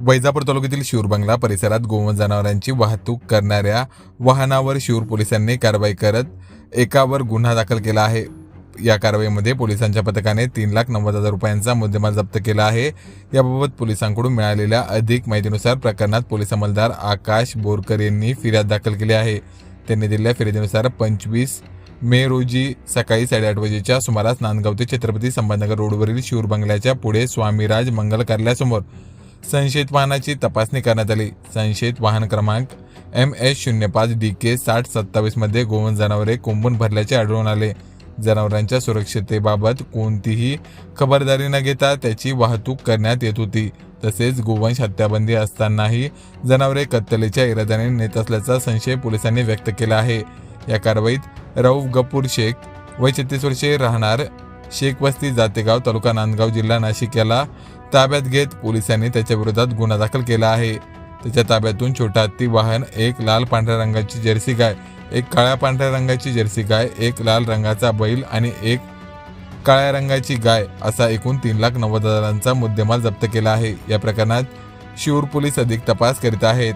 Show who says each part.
Speaker 1: वैजापूर तालुक्यातील शिऊर बंगला परिसरात गोवंश जनावरांची वाहतूक करणाऱ्या वाहनावर शिऊर पोलिसांनी कारवाई करत एकावर गुन्हा दाखल केला आहे। या कारवाईमध्ये पोलिसांच्या पथकाने 3,90,000 रुपयांचा मुद्देमाल जप्त केला आहे। याबाबत पोलिसांकडून मिळालेल्या अधिक माहितीनुसार प्रकरणात पोलीस अंमलदार आकाश बोरकर यांनी फिर्याद दाखल केली आहे। त्यांनी दिलेल्या फिर्यादीनुसार 25 मे रोजी सकाळी 8:30 वाजेच्या सुमारास नांदगाव ते छत्रपती संभाजीनगर रोडवरील शिऊर बंगल्याच्या पुढे स्वामीराज मंगल कार्यालयासमोर संशयित वाहनाची तपासणी करण्यात आली। संशयित वाहन क्रमांक MS05DK 6027 मध्ये गोवंश जनावरे कोंबून भरल्याचे आढळून आले। जनावरांच्या सुरक्षिततेबाबत कोणतीही खबरदारी न घेता त्याची वाहतूक करण्यात येत होती। तसेच गोवंश हत्याबंदी असतानाही जनावरे कत्तलीच्या इराद्याने नेत असल्याचा संशय पोलिसांनी व्यक्त केला आहे। या कारवाईत रऊफ गफूर शेख वय 36 वर्षे राहणार शेख वस्ती जातेगाव तालुका नांदगाव जिल्हा नाशिक याला ताब्यात घेत पोलिसांनी त्याच्या विरोधात गुन्हा दाखल केला आहे। त्याच्या ताब्यातून छोटा हत्ती वाहन, एक लाल पांढऱ्या रंगाची जर्सी गाय, एक काळ्या पांढऱ्या रंगाची जर्सी गाय, एक लाल रंगाचा बैल आणि एक काळ्या रंगाची गाय असा एकूण 3,90,000चा मुद्देमाल जप्त केला आहे। या प्रकरणात शिऊर पोलीस अधिक तपास करीत आहेत।